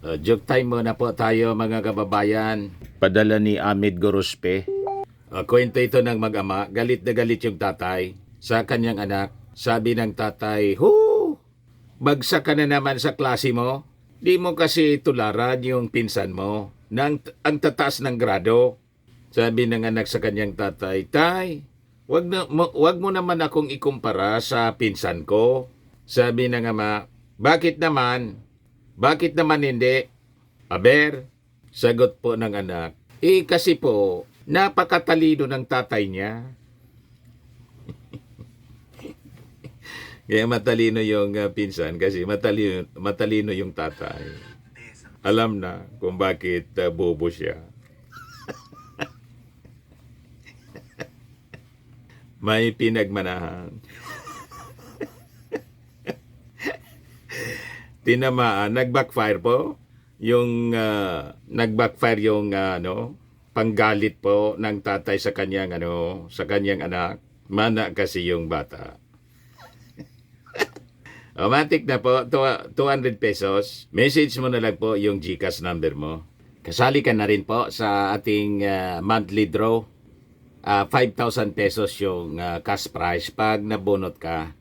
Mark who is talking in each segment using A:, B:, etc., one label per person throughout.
A: Joke time muna po tayo mga kababayan. Padala ni Ahmed Gorospe. Kwento ito ng mag-ama. Galit na galit yung tatay sa kanyang anak. Sabi ng tatay, bagsak ka na naman sa klase mo. Di mo kasi tularan yung pinsan mo. Ang tataas ng grado. Sabi ng anak sa kanyang tatay, Tay, wag mo naman akong ikumpara sa pinsan ko. Sabi ng ama, bakit naman? Bakit naman hindi? Aber, sagot po ng anak, kasi po, napakatalino ng tatay niya. Kaya matalino yung pinsan kasi matalino yung tatay. Alam na kung bakit bobo siya. May pinagmanahan. Tinamaan, nag-backfire po. Nag-backfire yung panggalit po ng tatay sa kanyang sa kanyang anak. Mana kasi yung bata. Automatic na po, 200 pesos. Message mo na lang po yung GCash number mo. Kasali ka na rin po sa ating monthly draw. 5,000 pesos yung cash prize pag nabunot ka.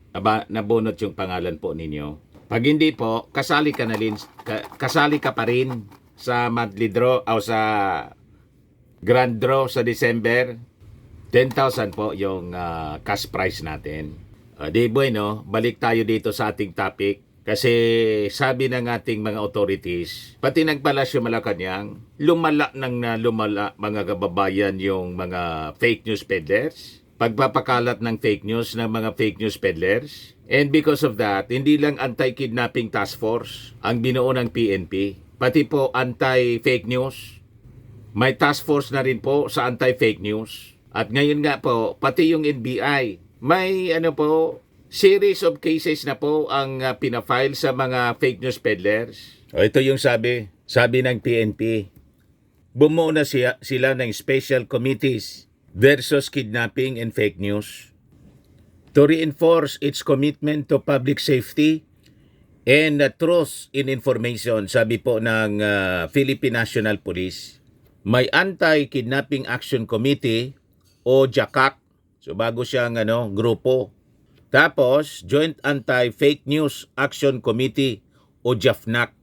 A: Nabunot yung pangalan po ninyo. Pag hindi po, kasali ka pa rin sa monthly draw o sa grand draw sa December. 10,000 po yung cash prize natin. Di bueno, balik tayo dito sa ating topic. Kasi sabi ng ating mga authorities, pati ng Palasyo Malacanang, lumala mga kababayan yung mga fake news peddlers. Pagpapakalat ng fake news ng mga fake news peddlers. And because of that, hindi lang anti-kidnapping task force ang binuo ng PNP, pati po anti-fake news. May task force na rin po sa anti-fake news. At ngayon nga po, pati yung NBI, may series of cases na po ang pinafile sa mga fake news peddlers. Ito yung sabi ng PNP. Bumuo na sila ng special committees versus kidnapping and fake news to reinforce its commitment to public safety and truth in information, sabi po ng Philippine National Police. May Anti-Kidnapping Action Committee o JAKAC. So bago siyang grupo. Tapos Joint Anti-Fake News Action Committee o JAFNAC.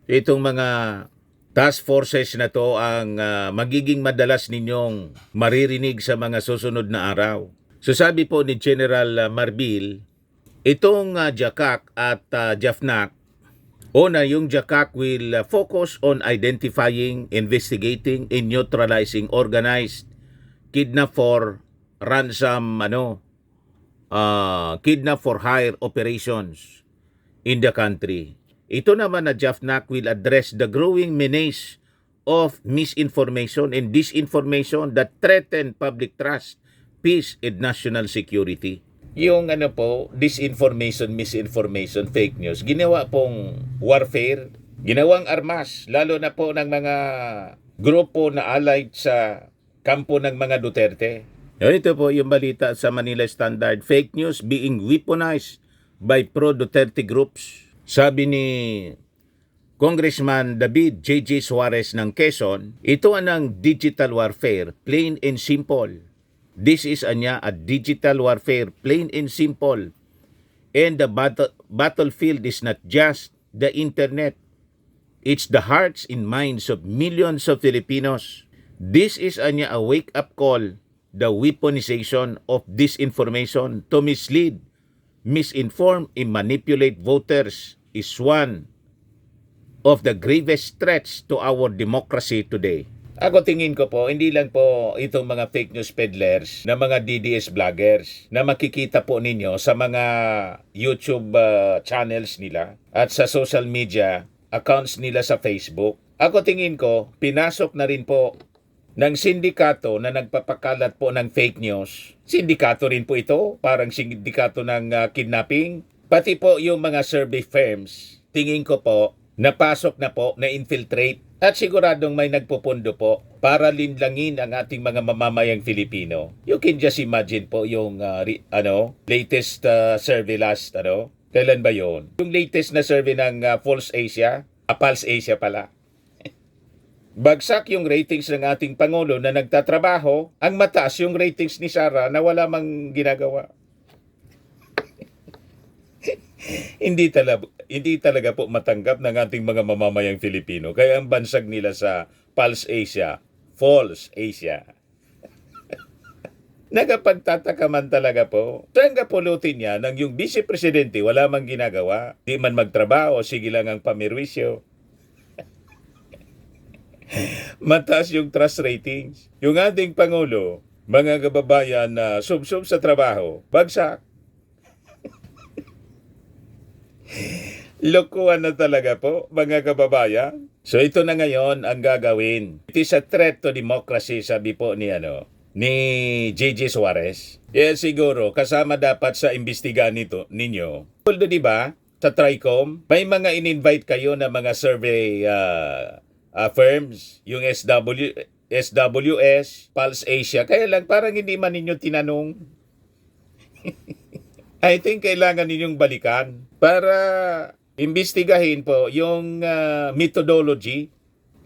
A: Itong mga task forces na to ang magiging madalas ninyong maririnig sa mga susunod na araw. So sabi po ni General Marbil, itong JAKAC at JAFNAC, yung JAKAC will focus on identifying, investigating, and neutralizing organized kidnap for ransom, kidnap for hire operations in the country. Ito naman na JAFNAC will address the growing menace of misinformation and disinformation that threaten public trust, peace, and national security. Yung disinformation, misinformation, fake news, ginawa pong warfare, ginawang armas, lalo na po ng mga grupo na allied sa kampo ng mga Duterte. Ito po yung balita sa Manila Standard, fake news being weaponized by pro-Duterte groups. Sabi ni Congressman David J.J. Suarez ng Quezon, ito ang digital warfare, plain and simple. This is a digital warfare, plain and simple. And the battlefield is not just the internet. It's the hearts and minds of millions of Filipinos. This is a wake-up call. The weaponization of disinformation to mislead, misinform, and manipulate voters is one of the gravest threats to our democracy today. Ako tingin ko po, hindi lang po itong mga fake news peddlers na mga DDS vloggers na makikita po ninyo sa mga YouTube channels nila at sa social media accounts nila sa Facebook. Ako tingin ko, pinasok na rin po ng sindikato na nagpapakalat po ng fake news. Sindikato rin po ito, parang sindikato ng kidnapping. Pati po yung mga survey firms, tingin ko po, napasok na po, na-infiltrate. At siguradong may nagpupundo po para linlangin ang ating mga mamamayang Filipino. You can just imagine po yung latest survey kailan ba yon? Yung latest na survey ng Pulse Asia, Pulse Asia pala. Bagsak yung ratings ng ating Pangulo na nagtatrabaho, ang mataas yung ratings ni Sara na wala mang ginagawa. Hindi talaga po matanggap ng ating mga mamamayang Filipino. Kaya ang bansag nila sa Pulse Asia, False Asia. Nagapagtataka man talaga po. Saan ka pulutin niya nang yung Vice Presidente wala mang ginagawa, di man magtrabaho, sige lang ang pamirwisyo. Mataas yung trust ratings. Yung ating Pangulo, mga kababayan na sub-sub sa trabaho, bagsak. Lokohan na talaga po, mga kababayan. So ito na ngayon ang gagawin. It is a threat to democracy, sabi po ni J.J. Suarez. Siguro, kasama dapat sa imbestigahan nito ninyo. Although, di ba, sa TRICOM, may mga in-invite kayo na mga survey firms, yung SWS, Pulse Asia. Kaya lang, parang hindi man ninyo tinanong. I think kailangan ninyong balikan para imbestigahin po yung methodology.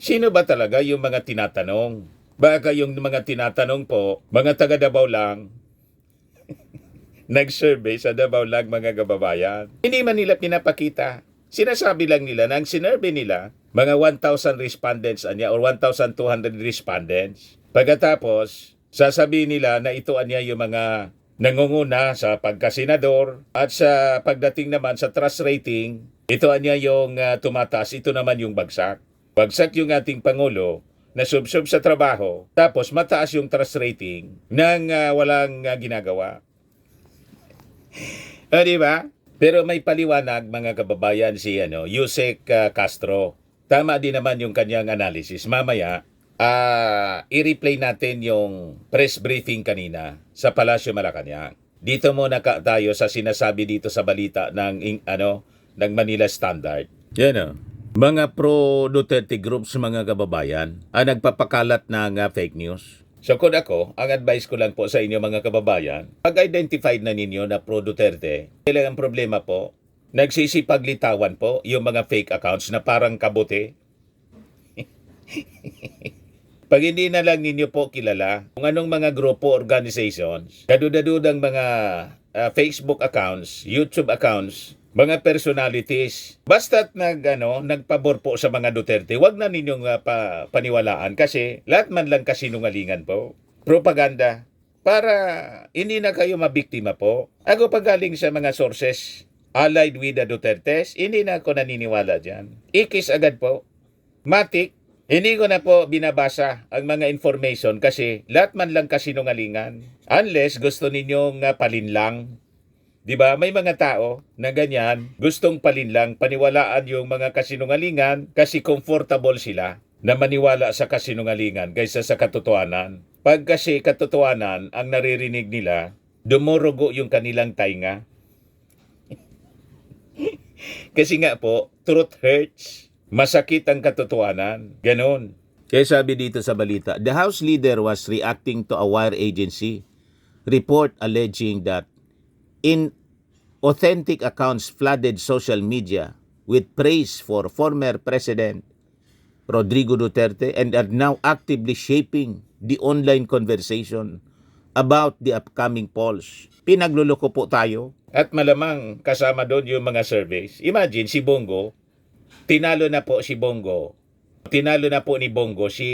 A: Sino ba talaga yung mga tinatanong? Baka yung mga tinatanong po, mga taga Davao lang, nag-survey sa Davao lang mga kababayan. Hindi man nila pinapakita. Sinasabi lang nila na ang sinurvey nila, mga 1,000 respondents or 1,200 respondents. Pagkatapos, sasabihin nila na ito yung mga nangunguna sa pagkasenador at sa pagdating naman sa trust rating, ito yung tumataas, ito naman yung bagsak. Bagsak yung ating Pangulo na sub-sub sa trabaho, tapos mataas yung trust rating nang walang ginagawa. Di ba? Pero may paliwanag mga kababayan si Yusek Castro. Tama din naman yung kanyang analysis. Mamaya, i-replay natin yung press briefing kanina sa Palasyo Malacanang. Dito muna tayo sa sinasabi dito sa balita ng Manila Standard. Yan mga pro-Duterte groups mga kababayan ang nagpapakalat ng fake news. So kung ako, ang advice ko lang po sa inyo mga kababayan, pag-identified na ninyo na pro-Duterte, kailangan ang problema po, nagsisipaglitawan po yung mga fake accounts na parang kabote. Pag hindi na lang ninyo po kilala kung anong mga grupo, organizations, kadudadudang mga Facebook accounts, YouTube accounts, mga personalities, basta't nagpabor po sa mga Duterte, wag na ninyong paniwalaan kasi lahat man lang kasinungalingan po. Propaganda. Para hindi na kayo mabiktima po. Ako pagaling sa mga sources allied with the Dutertes, hindi na ako naniniwala dyan. Ikis agad po. Matik. Hindi ko na po binabasa ang mga information kasi lahat man lang kasinungalingan. Unless gusto ninyong palinlang. Diba? May mga tao na ganyan, gustong palinlang, paniwalaan yung mga kasinungalingan kasi comfortable sila na maniwala sa kasinungalingan kaysa sa katotohanan. Pag kasi katotohanan ang naririnig nila, dumurugo yung kanilang tainga. Kasi nga po, truth hurts. Masakit ang katotohanan. Ganon. Kaya sabi dito sa balita, the House leader was reacting to a wire agency report alleging that authentic accounts flooded social media with praise for former President Rodrigo Duterte and are now actively shaping the online conversation about the upcoming polls. Pinagluloko po tayo. At malamang kasama doon yung mga surveys. Imagine si Bongo, tinalo na po ni Bongo si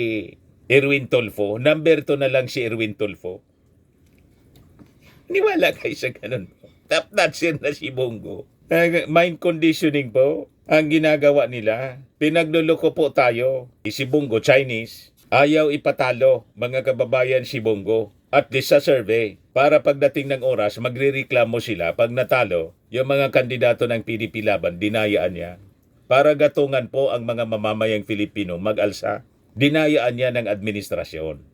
A: Erwin Tulfo. Number 2 na lang si Erwin Tulfo. Niwala kayo sa ganun po. Top-notch na si Bongo. Mind conditioning po ang ginagawa nila. Pinagluloko po tayo. Si Bongo, Chinese, ayaw ipatalo mga kababayan si Bongo. At least sa survey, para pagdating ng oras, magrereklamo sila pag natalo, yung mga kandidato ng PDP laban, dinayaan niya. Para gatungan po ang mga mamamayang Filipino mag-alsa, dinayaan niya ng administrasyon.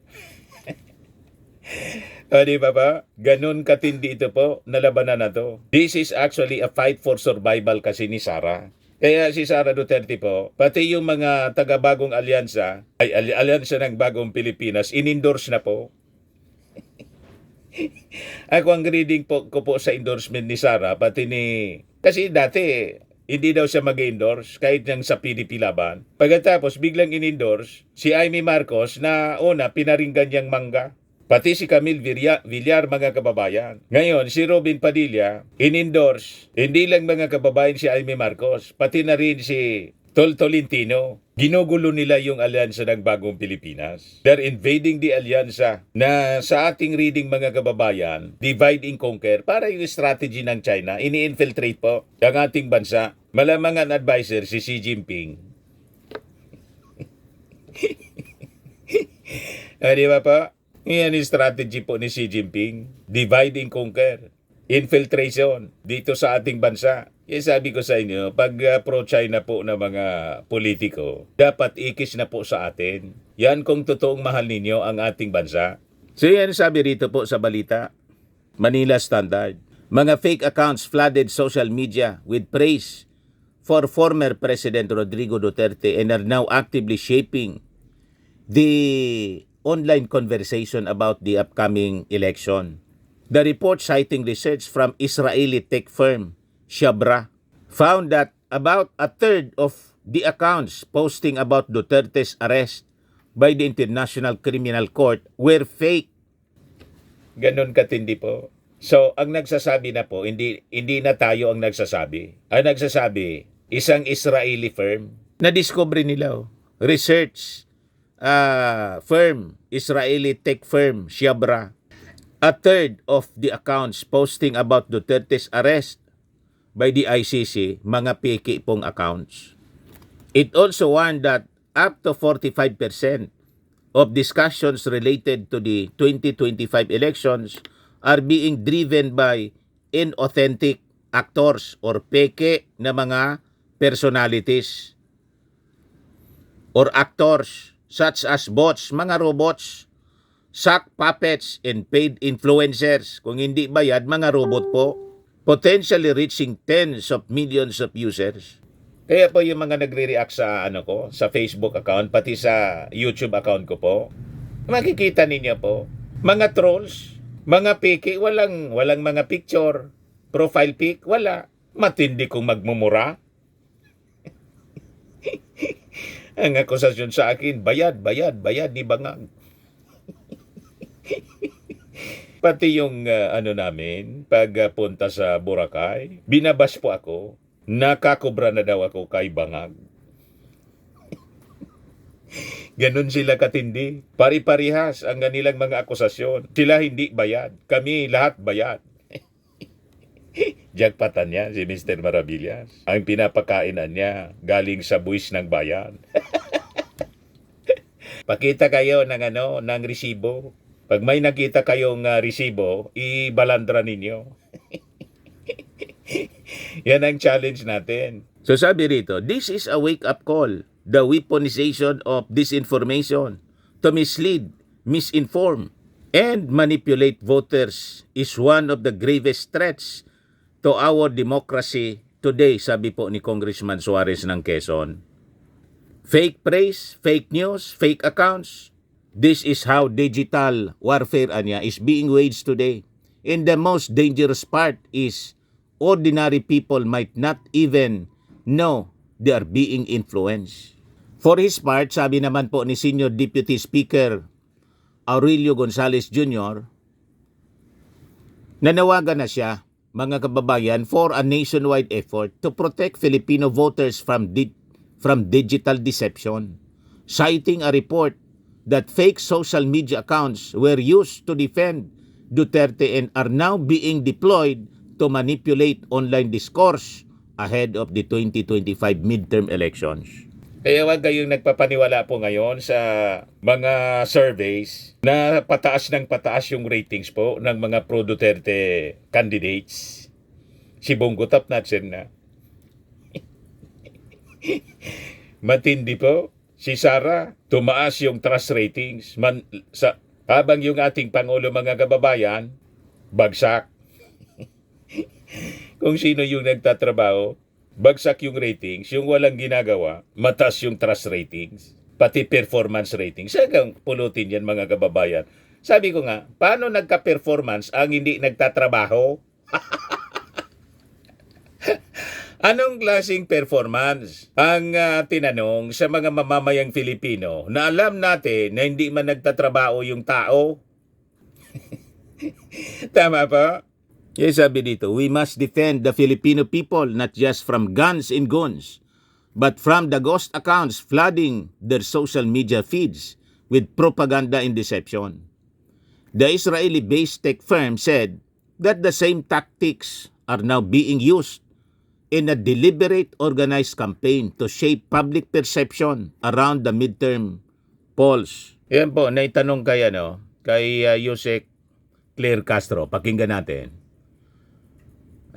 A: Di ba? Ganun katindi ito po, nalabanan na to. This is actually a fight for survival kasi ni Sara. Kaya si Sara Duterte po, pati yung mga taga-bagong alyansa, alyansa ng bagong Pilipinas, in-endorse na po. Ako ang reading ko po sa endorsement ni Sara, pati kasi dati, hindi daw siya mag-endorse kahit nang sa PDP laban. Pagkatapos biglang in-endorse si Amy Marcos na una pinaringgan niyang mangga. Pati si Camille Villar, mga kababayan. Ngayon, si Robin Padilla, in-endorse, hindi lang mga kababayan si Amy Marcos, pati na rin si Tolentino. Ginugulo nila yung alyansa ng Bagong Pilipinas. They're invading the alyansa na sa ating reading mga kababayan, divide and conquer, para yung strategy ng China, ini-infiltrate po ang ating bansa. Malamang ang advisor si Xi Jinping. Di ba po? Yan yung strategy po ni Xi Jinping. Divide and conquer. Infiltration dito sa ating bansa. Sabi ko sa inyo, pag pro-China po na mga politiko, dapat ikis na po sa atin. Yan kung totoong mahal ninyo ang ating bansa. So yan sabi rito po sa balita. Manila Standard. Mga fake accounts flooded social media with praise for former President Rodrigo Duterte and are now actively shaping the online conversation about the upcoming election. The report, citing research from Israeli tech firm Shabra, found that about a third of the accounts posting about Duterte's arrest by the International Criminal Court were fake. Ganon katindi po. So, ang nagsasabi na po, hindi na tayo ang nagsasabi. Ang nagsasabi, isang Israeli firm, na-discover nila, research firm, Israeli tech firm, Shabra. A third of the accounts posting about Duterte's arrest by the ICC, mga peke pong accounts. It also warned that up to 45% of discussions related to the 2025 elections are being driven by inauthentic actors or peke na mga personalities or actors such as bots, mga robots, sock puppets, and paid influencers. Kung hindi bayad, mga robot po, potentially reaching tens of millions of users. Kaya po yung mga nagre-react sa sa Facebook account, pati sa YouTube account ko po, makikita ninyo po, mga trolls, mga peke, walang mga picture, profile pic, wala. Matindi kong magmumura. Ang akusasyon sa akin, bayad ni Bangag. Pati yung namin, pagpunta sa Boracay, binabas po ako, nakakobra na daw ako kay Bangag. Ganon sila katindi. Pari-parihas ang kanilang mga akusasyon. Sila hindi bayad, kami lahat bayad. Jackpatan niya si Mr. Maravillas. Ang pinapakainan niya galing sa buwis ng bayan. Pakita kayo ng resibo. Pag may nakita kayong resibo, ibalandra ninyo. Yan ang challenge natin. So sabi rito, this is a wake-up call. The weaponization of disinformation to mislead, misinform, and manipulate voters is one of the gravest threats to our democracy today, sabi po ni Congressman Suarez ng Quezon. Fake praise, fake news, fake accounts. This is how digital warfare is being waged today. And the most dangerous part is ordinary people might not even know they are being influenced. For his part, sabi naman po ni Senior Deputy Speaker Aurelio Gonzales Jr., nanawagan na siya, mga kababayan, for a nationwide effort to protect Filipino voters from digital deception, citing a report that fake social media accounts were used to defend Duterte and are now being deployed to manipulate online discourse ahead of the 2025 midterm elections. Kaya wag kayong nagpapaniwala po ngayon sa mga surveys na pataas ng pataas yung ratings po ng mga pro-Duterte candidates. Si Bongo Tapnatsen na. Matindi po. Si Sara, tumaas yung trust ratings. Habang yung ating Pangulo, mga kababayan, bagsak. Kung sino yung nagtatrabaho, bagsak yung ratings. Yung walang ginagawa, mataas yung trust ratings. Pati performance ratings. Sagang pulutin yan, mga kababayan. Sabi ko nga, paano nagka-performance ang hindi nagtatrabaho? Anong klaseng performance ang tinanong sa mga mamamayang Filipino na alam natin na hindi man nagtatrabaho yung tao? Tama pa? Yes, sabi dito, we must defend the Filipino people not just from guns and goons, but from the ghost accounts flooding their social media feeds with propaganda and deception. The Israeli-based tech firm said that the same tactics are now being used in a deliberate organized campaign to shape public perception around the midterm polls. Yan po, naitanong kay Yusek Claire Castro. Pakinggan natin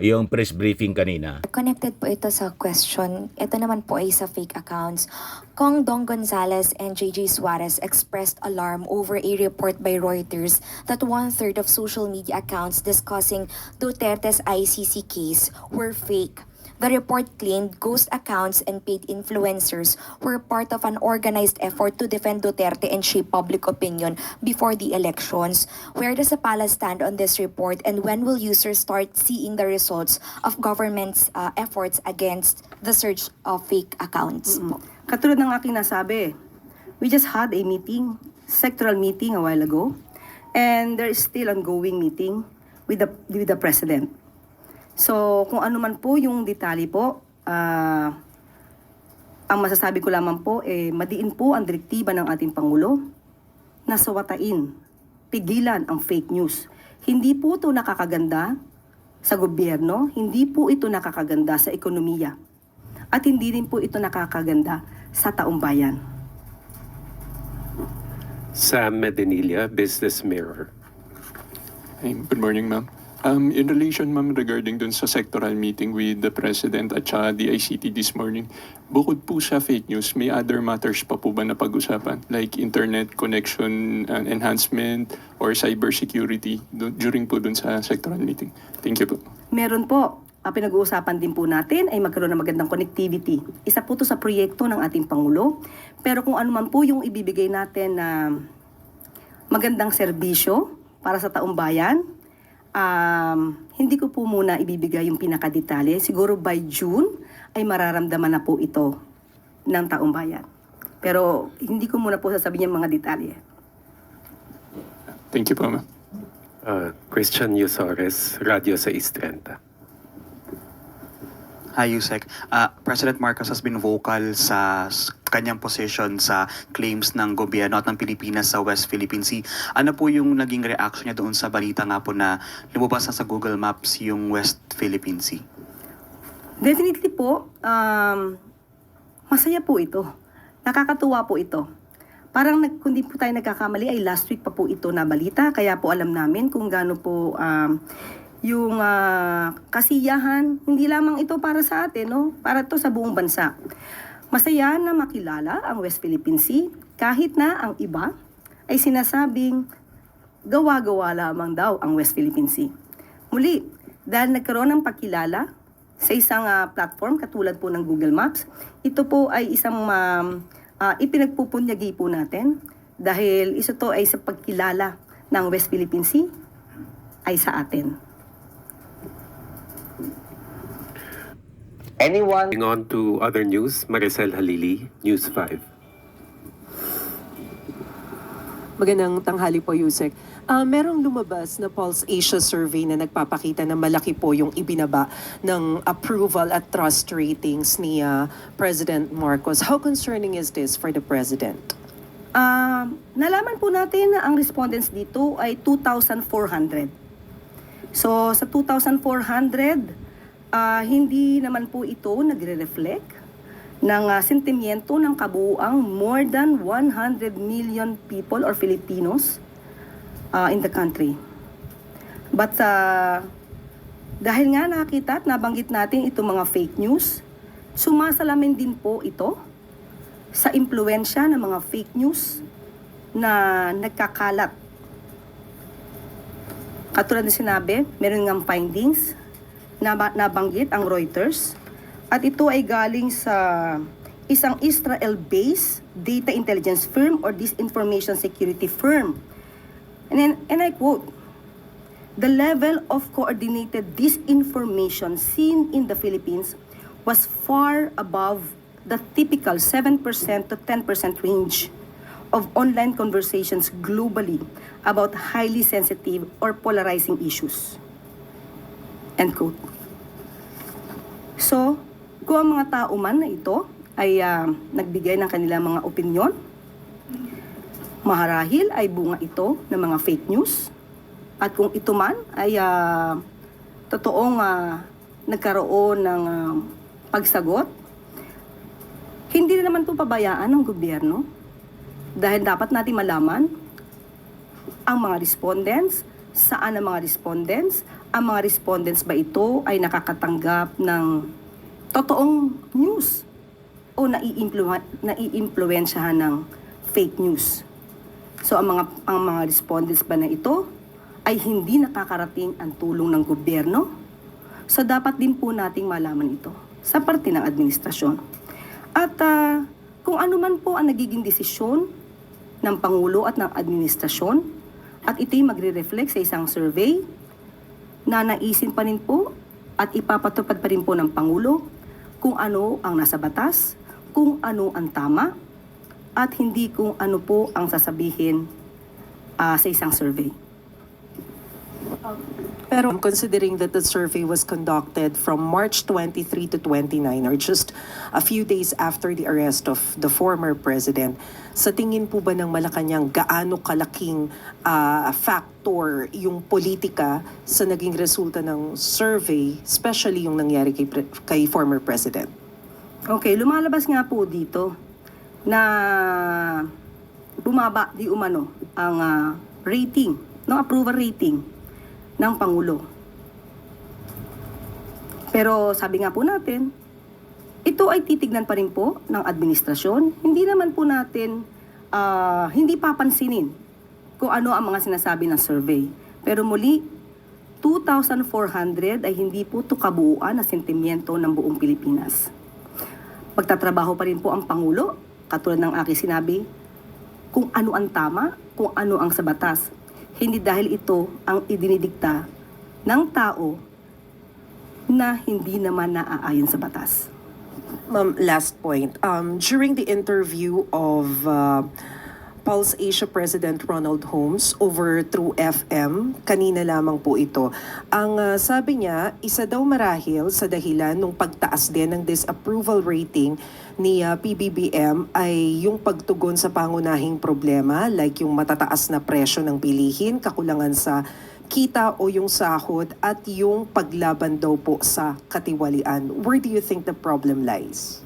A: yung press briefing kanina.
B: Connected po ito sa question. Ito naman po ay sa fake accounts. Kong Dong Gonzalez and JJ Suarez expressed alarm over a report by Reuters that 1/3 of social media accounts discussing Duterte's ICC case were fake. The report claimed ghost accounts and paid influencers were part of an organized effort to defend Duterte and shape public opinion before the elections. Where does the palace stand on this report, and when will users start seeing the results of government's efforts against the surge of fake accounts?
C: Katulad ng aking nasabi, we just had a meeting, sectoral meeting a while ago, and there is still ongoing meeting with the President. So, kung ano man po yung detalye po, ang masasabi ko lamang po, madiin po ang direktiba ng ating Pangulo na sawatain, pigilan ang fake news. Hindi po ito nakakaganda sa gobyerno, hindi po ito nakakaganda sa ekonomiya, at hindi rin po ito nakakaganda sa taong bayan.
D: Sam Medinilla, Business Mirror.
E: Hey, good morning, ma'am. In relation, ma'am, regarding dun sa sectoral meeting with the President at saka the ICT this morning, bukod po sa fake news, may other matters pa po ba na pag-usapan? Like internet connection enhancement or cybersecurity during po dun sa sectoral meeting? Thank you po.
C: Meron po. Pinag-uusapan din po natin ay magkaroon ng magandang connectivity. Isa po ito sa proyekto ng ating Pangulo. Pero kung ano man po yung ibibigay natin na magandang serbisyo para sa taong bayan, hindi ko po muna ibibigay yung pinakadetalye. Siguro by June ay mararamdaman na po ito ng taong bayan. Pero hindi ko muna po sasabihin yung mga detalye.
E: Thank you po, ma'am.
D: Christian Yusores, Radyo 630.
F: Hi, Yusek. President Marcos has been vocal sa kanyang position sa claims ng gobyerno at ng Pilipinas sa West Philippine Sea. Ano po yung naging reaction niya doon sa balita nga po na lumabas na sa Google Maps yung West Philippine Sea?
C: Definitely po, masaya po ito. Nakakatuwa po ito. Parang kung di po tayo nagkakamali ay last week pa po ito na balita. Kaya po alam namin kung gaano po yung kasiyahan, hindi lamang ito para sa atin, no? Para ito sa buong bansa. Masaya na makilala ang West Philippine Sea kahit na ang iba ay sinasabing gawa-gawa lamang daw ang West Philippine Sea. Muli, dahil nagkaroon ng pagkilala sa isang platform katulad po ng Google Maps, ito po ay isang ipinagpupunyagi po natin dahil isa to ay sa pagkilala ng West Philippine Sea ay sa atin.
D: Anyone? Moving on to other news, Maricel Halili, News 5.
G: Magandang tanghali po, Yusek. Merong lumabas na Pulse Asia survey na nagpapakita na malaki po yung ibinaba ng approval at trust ratings ni President Marcos. How concerning is this for the President?
C: Nalaman po natin na ang respondents dito ay 2,400. So sa 2,400, hindi naman po ito nagre-reflect ng sentimiento ng kabuuang more than 100 million people or Filipinos in the country. But dahil nga nakita at nabanggit natin itong mga fake news, sumasalamin din po ito sa impluensya ng mga fake news na nagkakalat. Katulad na sinabi, meron ngang findings na nabanggit ang Reuters at ito ay galing sa isang Israel-based data intelligence firm or disinformation security firm. And I quote, "The level of coordinated disinformation seen in the Philippines was far above the typical 7% to 10% range of online conversations globally about highly sensitive or polarizing issues. End quote. So, kung ang mga tao man na ito ay nagbigay ng kanilang mga opinyon, maharahil ay bunga ito ng mga fake news. At kung ito man ay totoong nagkaroon ng pagsagot, hindi na naman po pabayaan ng gobyerno dahil dapat natin malaman ang mga respondents, saan ang mga respondents ba ito ay nakakatanggap ng totoong news o naiimpluwensyahan ng fake news. So ang mga respondents ba na ito ay hindi nakakarating ang tulong ng gobyerno? So dapat din po nating malaman ito sa parte ng administrasyon. At kung ano man po ang nagiging desisyon ng Pangulo at ng administrasyon, at ito'y magre-reflect sa isang survey na naisin pa rin po at ipapatupad pa rin po ng Pangulo kung ano ang nasa batas, kung ano ang tama, at hindi kung ano po ang sasabihin sa isang survey.
G: Pero considering that the survey was conducted from March 23 to 29, or just a few days after the arrest of the former president, sa tingin po ba ng Malacanang gaano kalaking factor yung politika sa naging resulta ng survey, especially yung nangyari kay former president?
C: Okay, lumalabas nga po dito na bumaba di umano ang rating, no, approval rating ng Pangulo. Pero sabi nga po natin, ito ay titignan pa rin po ng administrasyon. Hindi naman po natin, hindi papansinin kung ano ang mga sinasabi ng survey. Pero muli, 2,400 ay hindi po ito kabuuan na sentimiento ng buong Pilipinas. Magtatrabaho pa rin po ang Pangulo, katulad ng aking sinabi, kung ano ang tama, kung ano ang sa batas. Hindi dahil ito ang idinidikta ng tao na hindi naman naaayon sa batas.
G: Ma'am, last point. During the interview of Pulse Asia President Ronald Holmes over through FM, kanina lamang po ito. Ang sabi niya, isa daw marahil sa dahilan ng pagtaas din ng disapproval rating ni PBBM ay yung pagtugon sa pangunahing problema like yung matataas na presyo ng bilihin, kakulangan sa kita o yung sahod at yung paglaban daw po sa katiwalian. Where do you think the problem lies?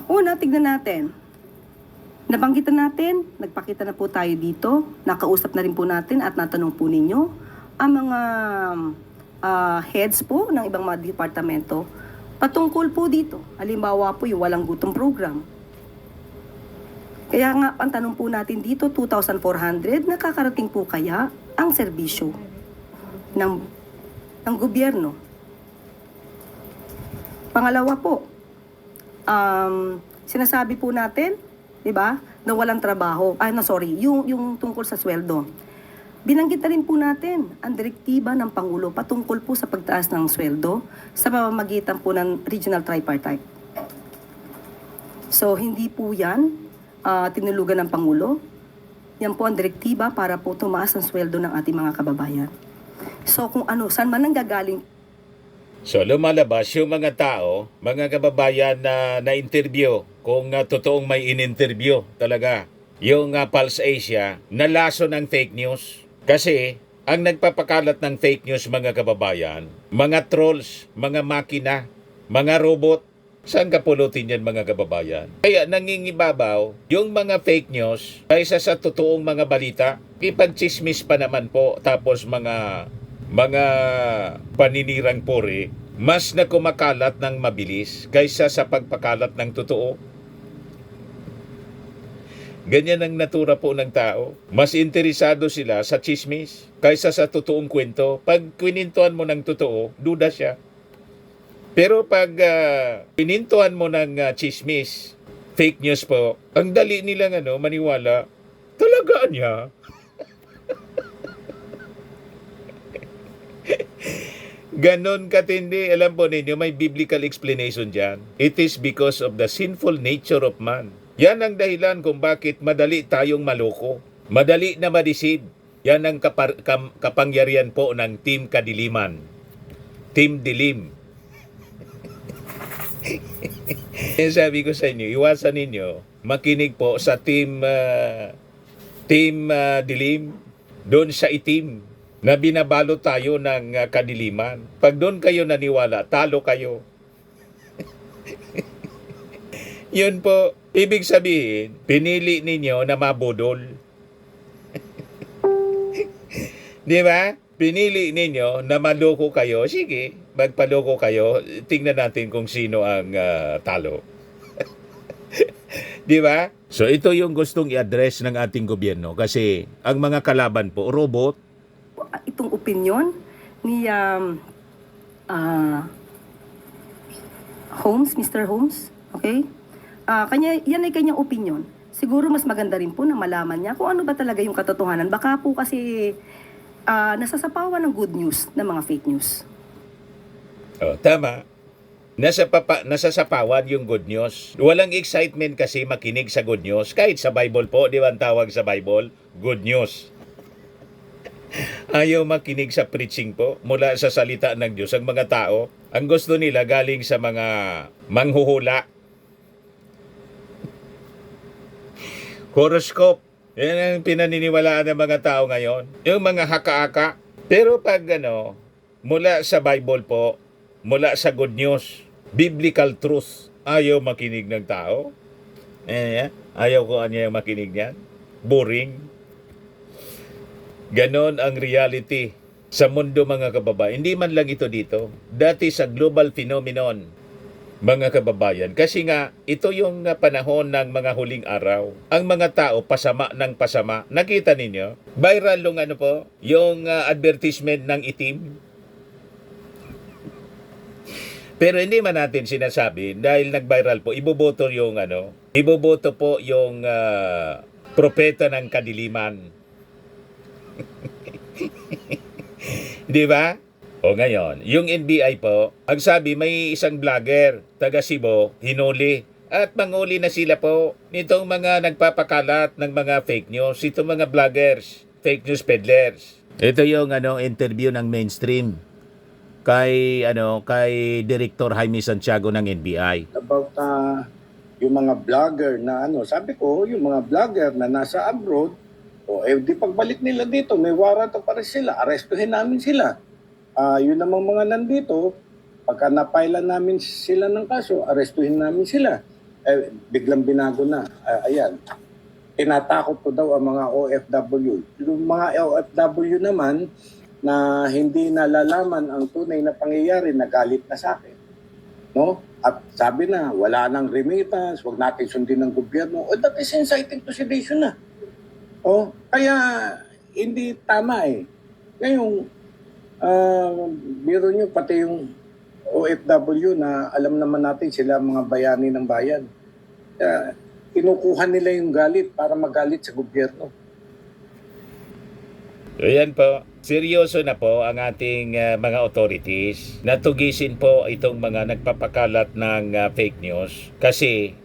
C: Una, tignan natin. Nabanggitan natin, nagpakita na po tayo dito, nakausap na rin po natin at natanong po ninyo ang mga heads po ng ibang mga departamento patungkol po dito. Halimbawa po yung walang gutom program. Kaya nga, ang tanong po natin dito, 2,400, nakakarating po kaya ang serbisyo ng gobyerno? Pangalawa po, sinasabi po natin, di ba, na walang trabaho. Yung tungkol sa sweldo. Binanggit na rin po natin ang direktiba ng Pangulo patungkol po sa pagtaas ng sweldo sa pamamagitan po ng Regional Tripartite. So, hindi po yan tinulugan ng Pangulo. Yan po ang direktiba para po tumaas ang sweldo ng ating mga kababayan. So, kung ano, saan man nanggagaling.
A: So lumalabas yung mga tao, mga kababayan na na-interview, kung totoong may in-interview talaga, yung Pulse Asia, nalaso ng fake news. Kasi ang nagpapakalat ng fake news, mga kababayan, mga trolls, mga makina, mga robot, saan ka pulutin yan, mga kababayan? Kaya nangingibabaw yung mga fake news kaysa sa totoong mga balita. Ipagchismis pa naman po, tapos mga paninirang puri, mas na kumakalat ng mabilis kaysa sa pagpakalat ng totoo. Ganyan ang natura po ng tao. Mas interesado sila sa chismis kaysa sa totoong kwento. Pag kwinintuhan mo ng totoo, duda siya. Pero pag kwinintuhan mo ng chismis, fake news po, ang dali nilang maniwala, talaga niya. Ganon katindi. Alam po ninyo, may biblical explanation dyan. It is because of the sinful nature of man. Yan ang dahilan kung bakit madali tayong maloko. Madali na ma-deceive. Yan ang kapangyarihan po ng Team Kadiliman. Team Dilim. Sabi ko sa inyo, iwasan ninyo, makinig po sa Team Dilim, doon sa itim, na binabalo tayo ng kadiliman. Pag doon kayo naniwala, talo kayo. Yun po, ibig sabihin, pinili ninyo na mabudol. Di ba? Pinili ninyo na maloko kayo. Sige, magpaloko kayo. Tingnan natin kung sino ang talo. Di ba? So ito yung gustong i-address ng ating gobyerno kasi ang mga kalaban po, robot.
C: Itong opinion ni Holmes, Mr. Holmes, okay? Yan ay kanyang opinion. Siguro mas maganda rin po na malaman niya kung ano ba talaga yung katotohanan. Baka po kasi nasasapawan ng good news ng mga fake news.
A: Oh, tama. Nasasapawan yung good news. Walang excitement kasi makinig sa good news. Kahit sa Bible po, di ba ang tawag sa Bible? Good news. Ayaw makinig sa preaching po mula sa salita ng Diyos. Ang mga tao, ang gusto nila galing sa mga manghuhula. Horoscope. Yan ang pinaniniwalaan ng mga tao ngayon. Yung mga haka-haka. Pero pag mula sa Bible po, mula sa good news, biblical truth, ayaw makinig ng tao. Ayaw ko niya makinig niyan. Boring. Ganon ang reality sa mundo mga kababayan. Hindi man lang ito dito. Dati sa global phenomenon, mga kababayan. Kasi nga, ito yung panahon ng mga huling araw. Ang mga tao, pasama ng pasama. Nakita ninyo? Viral yung yung advertisement ng itim. Pero hindi man natin sinasabi dahil nag-viral po, iboboto po yung propeta ng kadiliman. Di ba? O ngayon, yung NBI po, ang sabi may isang vlogger, taga Cebu, hinuli. At manguli na sila po nitong mga nagpapakalat ng mga fake news, itong mga vloggers, fake news peddlers. Ito yung interview ng mainstream kay Director Jaime Santiago ng NBI.
H: About yung mga vlogger na sabi ko, yung mga vlogger na nasa abroad, di pagbalik nila dito, may warrant of arrest sila, arestuhin namin sila. Yun namang mga nandito, pagka napailan namin sila ng kaso, arestuhin namin sila. Biglang binago na. Ayan. Tinatakot ko daw ang mga OFW. Yung mga OFW naman, na hindi nalalaman ang tunay na pangyayari, nagalit na sa akin. No? At sabi na, wala nang remittance, wag natin sundin ng gobyerno. That is inciting to sedition na. Kaya hindi tama eh. Ngayong, biro nyo, pati yung OFW na alam naman natin sila mga bayani ng bayan. Kinukuha nila yung galit para magalit sa gobyerno.
A: Ayan po. Seryoso na po ang ating mga authorities na tugisin po itong mga nagpapakalat ng fake news kasi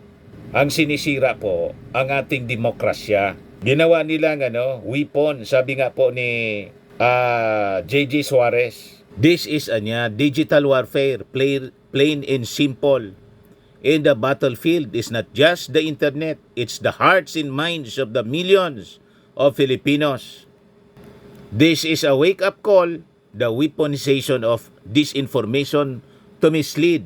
A: ang sinisira po ang ating demokrasya. Ginawa nilang weapon, sabi nga po ni J.J. Suarez. This is digital warfare, plain and simple. And the battlefield is not just the internet, it's the hearts and minds of the millions of Filipinos. This is a wake-up call, the weaponization of disinformation to mislead,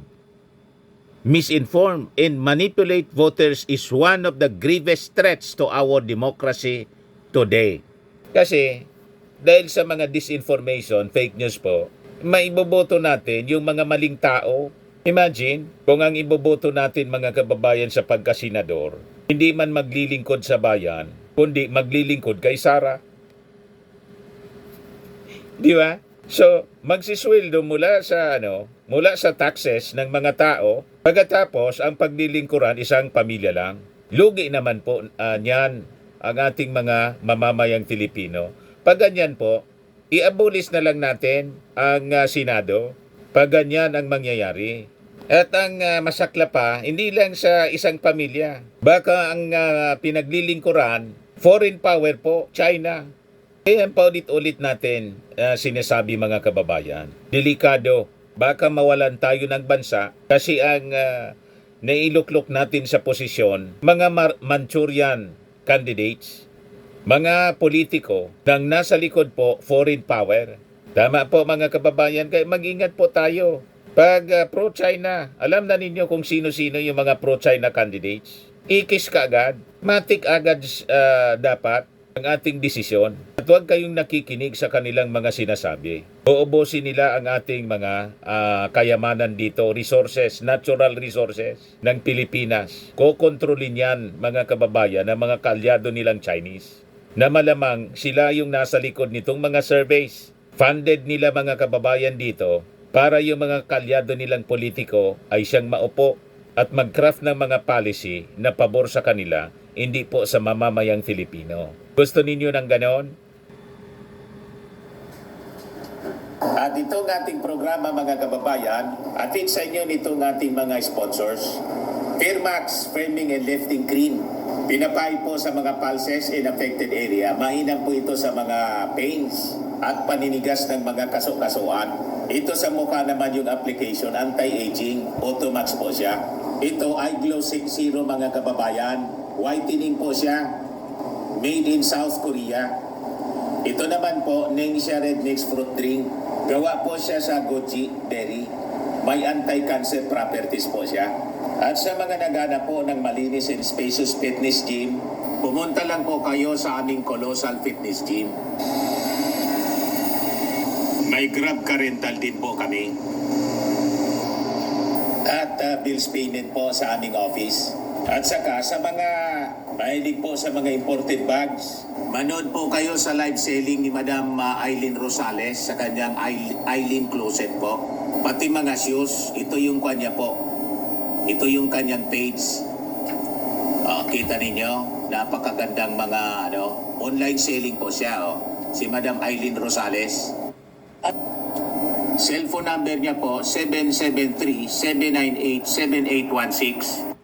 A: misinform, and manipulate voters is one of the grievous threats to our democracy today. Kasi, dahil sa mga disinformation, fake news po, maiboboto natin yung mga maling tao. Imagine, kung ang iboboto natin mga kababayan sa pagkasenador, hindi man maglilingkod sa bayan, kundi maglilingkod kay Sara. Di ba? So, magsisweldo mula sa taxes ng mga tao, pagkatapos ang paglilingkuran isang pamilya lang. Lugi naman po niyan ang ating mga mamamayang Filipino. Pag ganyan po, I-abolish na lang natin ang Senado pag ganyan ang mangyayari. At ang masakla pa, hindi lang sa isang pamilya. Baka ang pinaglilingkuran, foreign power po, China. Kaya paulit-ulit natin sinasabi mga kababayan, delikado, baka mawalan tayo ng bansa kasi ang nailuklok natin sa posisyon, mga Manchurian candidates, mga politiko nang nasa likod po, foreign power. Tama po mga kababayan, kaya mag-ingat po tayo. Pag pro-China, alam na ninyo kung sino-sino yung mga pro-China candidates. Ikis ka agad, matik agad dapat ang ating desisyon. At huwag kayong nakikinig sa kanilang mga sinasabi. Uubusin nila ang ating mga kayamanan dito, resources, natural resources ng Pilipinas. Kokontrolin yan mga kababayan ng mga kalyado nilang Chinese. Na malamang sila yung nasa likod nitong mga surveys. Funded nila mga kababayan dito para yung mga kalyado nilang politiko ay siyang maupo at mag-craft ng mga policy na pabor sa kanila, hindi po sa mamamayang Filipino. Gusto ninyo ng ganon? At itong ating programa mga kababayan, atid sa inyo nitong ating mga sponsors. Fairmax Framing and Lifting Cream. Pinapay po sa mga pulses in affected area. Mainam po ito sa mga pains at paninigas ng mga kaso-kasuan. Ito sa mukha naman yung application, anti-aging, Automax po siya. Ito ay Glow 60 mga kababayan. Whitening po siya. Made in South Korea. Ito naman po, Nengxia Red Mix Fruit Drink. Gawa po siya sa goji berry. May anti-cancer properties po siya. At sa mga nagana po ng malinis and spacious fitness gym, pumunta lang po kayo sa aming Colossal Fitness Gym. May Grab ka rental din po kami. At bills payment po sa aming office. At saka sa mga mahilig po sa mga imported bags, manood po kayo sa live selling ni Madam Aileen Rosales sa kanyang Aileen Closet po. Pati mga shoes, ito yung kanya po. Ito yung kanyang page. Kita ninyo, napakagandang mga online selling po siya. Si Madam Aileen Rosales. At cellphone number niya po, 773-798-7816.